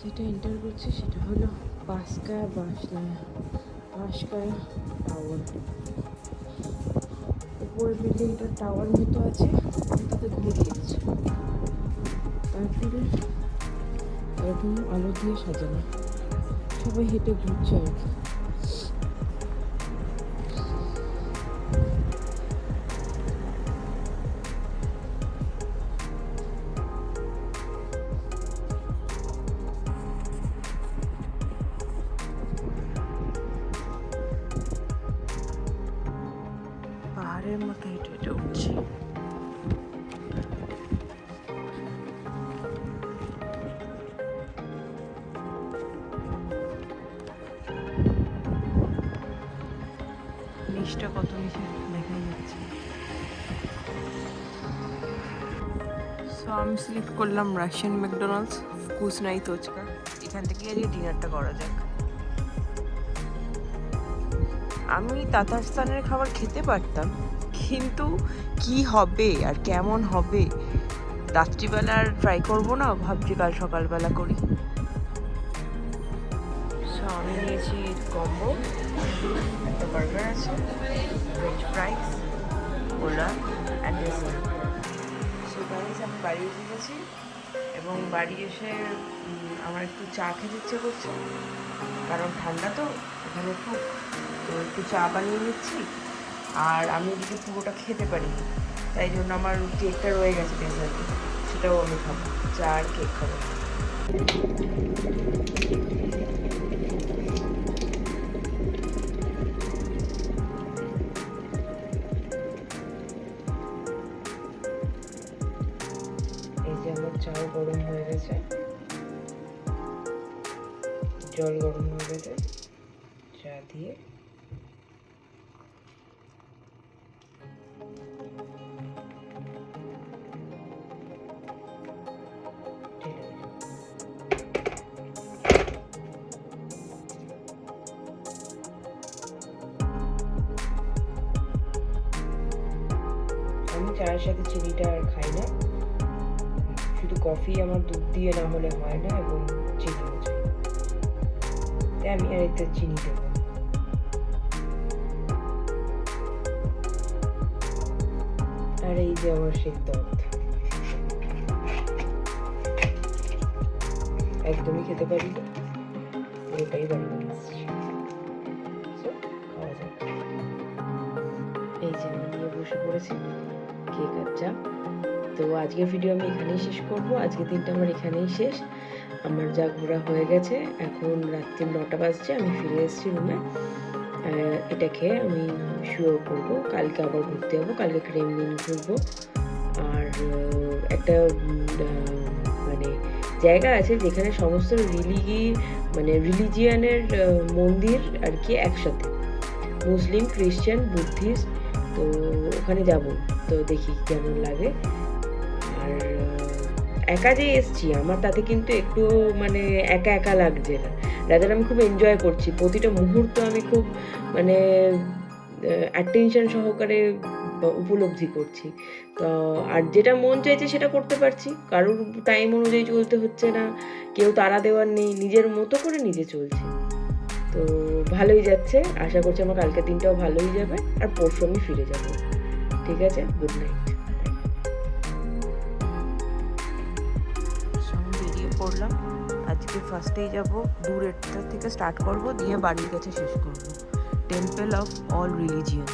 যেটা এন্টার করছে সেটা হলো পাঁশকায়া টাওয়ার। উপরের বিল্ডিংটা টাওয়ার মতো আছে, তাতে ঘুরে গিয়েছে। তারপরে এরকম আলো দিয়ে সাজানো, সবাই হেঁটে ঘুরছে আর কি। পাহাড়ের মতো হেঁটে হেঁটে উঠছি। নিচটা কত নিচে দেখাই যাচ্ছে। সো আমি সিলেক্ট করলাম রাশিয়ান ম্যাকডোনাল্ডস কুসনাই তোচকা। এখান থেকে আজকে ডিনারটা করা যাক। আমি তাতারস্তানের খাবার খেতে পারতাম, কিন্তু কি হবে আর কেমন হবে রাত্রিবেলা আর ট্রাই করবো না, ভাবছি কাল সকালবেলা করি। সো আমি নিয়েছি কম্বো, একটা বার্গার আছে, french fries, cola and dessert. So guys আমি বাড়ি এসে গেছি, এবং বাড়ি এসে আমার একটু চা খেতে ইচ্ছে করছে, কারণ ঠান্ডা তো এখানে খুব। তো একটু চা বানিয়ে নিচ্ছি, আর আমি এদিকে পুরোটা খেতে পারিনি, তাই জন্য আমার কেকটা রয়ে গেছে ডেজার্টে, সেটাও আমি খাবো, চা আর কেক খাবো। এই যে আমার চাও গরম হয়ে গেছে, জল গরম হয়ে গেছে, চা দিয়ে আমি চায়ের সাথে চিনিটা আর খাই না, শুধু কফি আমার দুধ দিয়ে না হলে হয় না, এবং চিনিও চাই, তাই আমি আর এতে চিনি দেবো। আর এই যে আমার সিদ্ধ একদমই খেতে পারি না, ওটাই বানিয়ে নিচ্ছি, খাওয়া যাক। এই যে আমি নিয়ে বসে পড়েছি কেক আর চা। তো আজকের ভিডিও আমি এখানেই শেষ করব। আজকের দিনটা আমার এখানেই শেষ, আমার যা ঘোরা হয়ে গেছে। এখন রাত্রি 9টা বাজছে, আমি ফিরে এসেছি রুমে। এটা খেয়ে আমি শুয়েও পড়বো, কালকে আবার ঘুরতে যাবো, কালকে ক্রেমলিন ঘুরবো। আর একটা মানে জায়গা আছে যেখানে সমস্ত রিলিজিয়ানের মন্দির আর কি একসাথে, মুসলিম, খ্রিস্টান, বুদ্ধিস্ট। তো ওখানে যাব, তো দেখি কেমন লাগে। আর একা যে এসছি আমার তাতে কিন্তু একটু মানে একা একা লাগছে না, রাদার আমি খুব এনজয় করছি, প্রতিটা মুহূর্ত আমি খুব মানে অ্যাটেনশন সহকারে উপলব্ধি করছি। তো আর যেটা মন চাইছে সেটা করতে পারছি, কারোর টাইম অনুযায়ী চলতে হচ্ছে না, কেউ তাড়া দেওয়ার নেই, নিজের মতো করে নিজে চলছি। তো ভালোই যাচ্ছে, আশা করছি আমার কালকের দিনটাও ভালোই যাবে, আর পরশু আমি ফিরে যাব। ঠিক আছে, গুড নাইট। বেরিয়ে পড়লাম, আজকে ফার্স্টেই যাব দূরেরটা থেকে স্টার্ট করব, দিয়ে বাড়ির কাছে শেষ করব। টেম্পল অফ অল রিলিজিয়ন,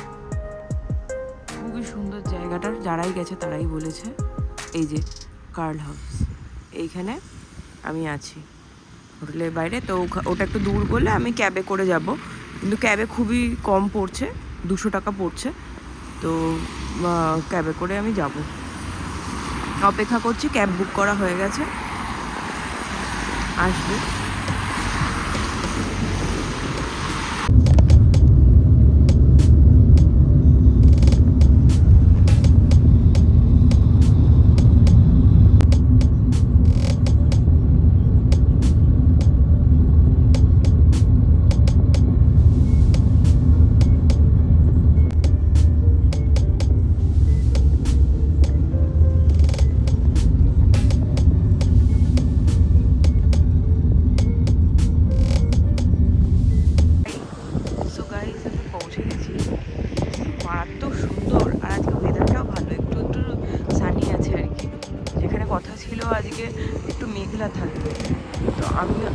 খুবই সুন্দর জায়গাটা, যারাই গেছে তারাই বলেছে। এই যে কার্ল হাউস, এইখানে আমি আছি হোটেলের বাইরে। তো ওটা একটু দূর বলে আমি ক্যাবে করে যাব, কিন্তু ক্যাবে খুবই কম পড়ছে, 200 টাকা পড়ছে। তো ক্যাবে করে আমি যাব, অপেক্ষা করছি, ক্যাব বুক করা হয়ে গেছে, আসবে। গাছগুলা থাকবে। তো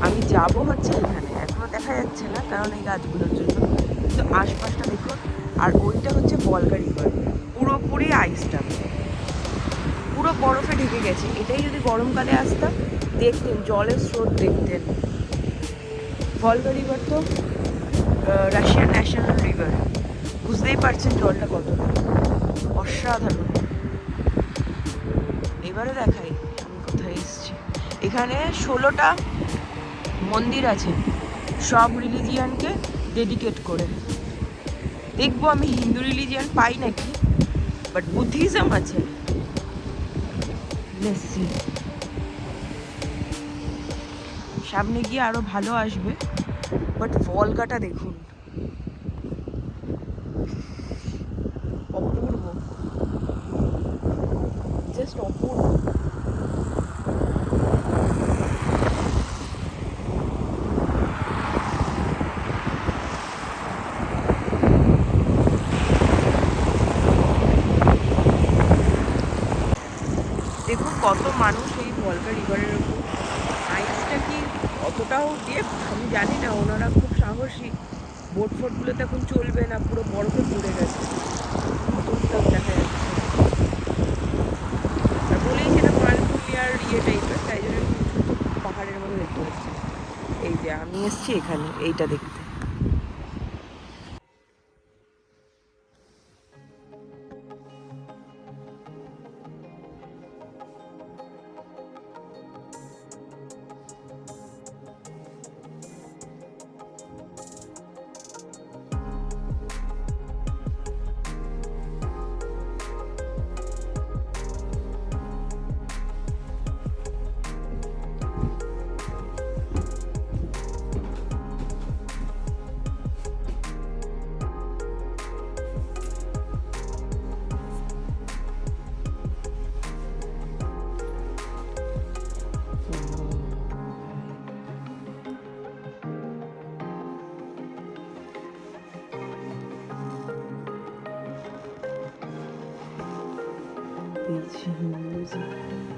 আমি যাব হচ্ছে এখানে, এখনো দেখা যাচ্ছে না কারণ এই গাছগুলোর জন্য, কিন্তু আশপাশটা দেখুন। আর ওইটা হচ্ছে বলগা রিভার, পুরোপুরি আইসটা, পুরো বরফে ঢেকে গেছে। এটাই যদি গরমকালে আসতাম দেখতেন, জলের স্রোত দেখতেন। ভলগা রিভার তো রাশিয়ান ন্যাশনাল রিভার, বুঝতেই পারছেন জলটা কতটা অসাধারণ। এবারে দেখাই আমি কোথায় এসেছি। এখানে 16টা মন্দির আছে, সব রিলিজিয়ানকে ডেডিকেট করে। দেখবো আমি হিন্দু রিলিজিয়ান পাই নাকি, বাট বুদ্ধিজম আছে। লেসি সামনে গিয়ে আরো ভালো আসবে, বাট ভলগাটা দেখুন, অপূর্ব, জাস্ট অপূর্ব। দেখুন কত মানুষ এই ভলগা রিভারের উপর। আইসটা কি অতটাও দিয়ে আমি জানি না, ওনারা খুব সাহসী। বোট ফোটগুলোতে এখন চলবে না, পুরো বরফে পড়ে গেছে, টুকটাক দেখা যাচ্ছে। আর বলেই সেটা মালভূমিয়ার টাইপের, তাই জন্য পাহাড়ের মতো দেখতে পাচ্ছি। এই যে আমি এসছি এখানে এইটা দেখতে। Beach music.